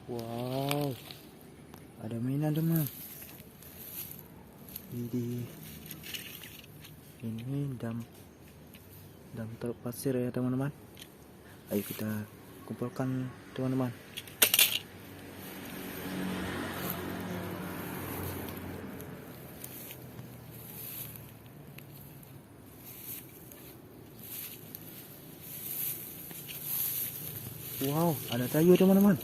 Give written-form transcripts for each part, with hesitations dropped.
Wow, ada mainan teman. Ini dam truk pasir ya teman-teman. Ayo kita kumpulkan teman-teman. Wow, ada kayu teman-teman.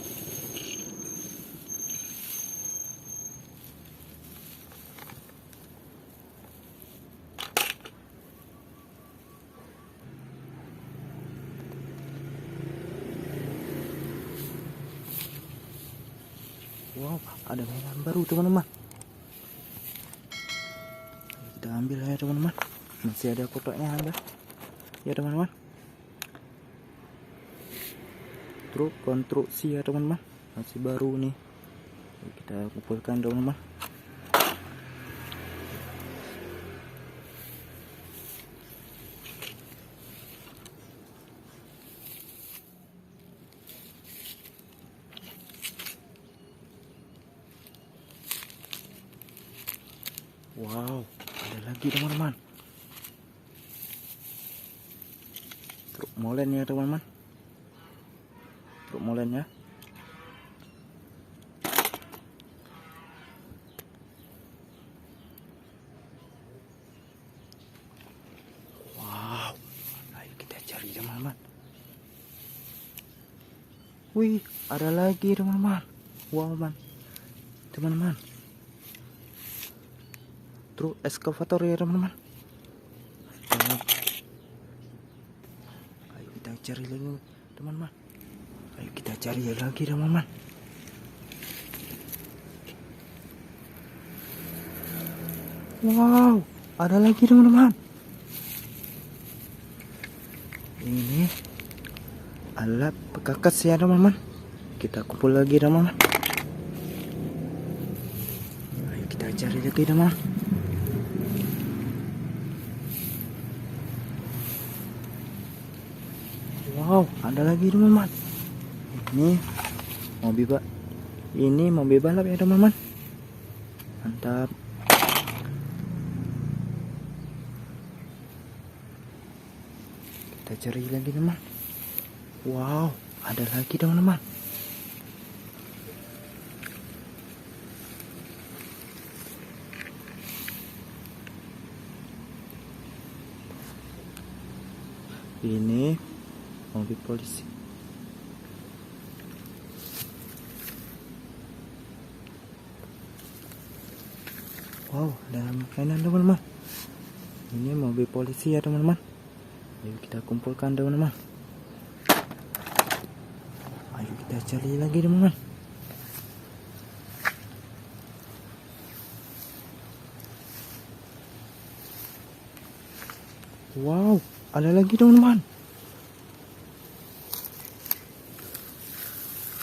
Wow, ada mainan baru teman-teman. Kita ambil ya teman-teman. Masih ada kotaknya ada. Ya teman-teman. Truk konstruksi ya teman-teman. Masih baru nih. Kita kumpulkan teman-teman. Wow, ada lagi teman-teman. Truk molen ya teman-teman. Truk molen ya. Wow, ayo kita cari teman-teman. Wih, ada lagi teman-teman. Wow man, teman-teman. Truk eskavator ya teman-teman. Ayo kita cari lagi teman-teman. Ayo kita cari lagi teman-teman. Wow, ada lagi teman-teman. Ini alat pekakas ya teman-teman. Kita kumpul lagi teman-teman. Ayo kita cari lagi teman-teman. Wow, ada lagi teman-teman. Ini mobil balap ya teman-teman. Mantap. Kita cari lagi teman. Wow, ada lagi teman-teman. Ini mobil polisi. Wow, ada mainan teman-teman. Ini mobil polisi ya teman-teman. Ayo kita kumpulkan teman-teman. Ayo kita cari lagi teman-teman. Wow, ada lagi teman-teman.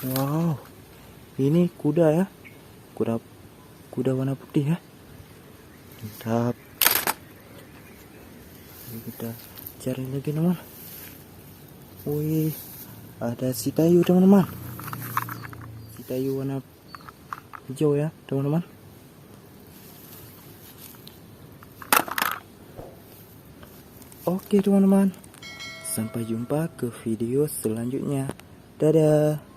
Wow, ini kuda ya. Kuda warna putih ya. Mantap. Ayo kita cari lagi teman. Wih, ada si Tayu teman-teman. Si Tayu warna hijau ya teman-teman. Oke teman-teman, sampai jumpa ke video selanjutnya. Dadah.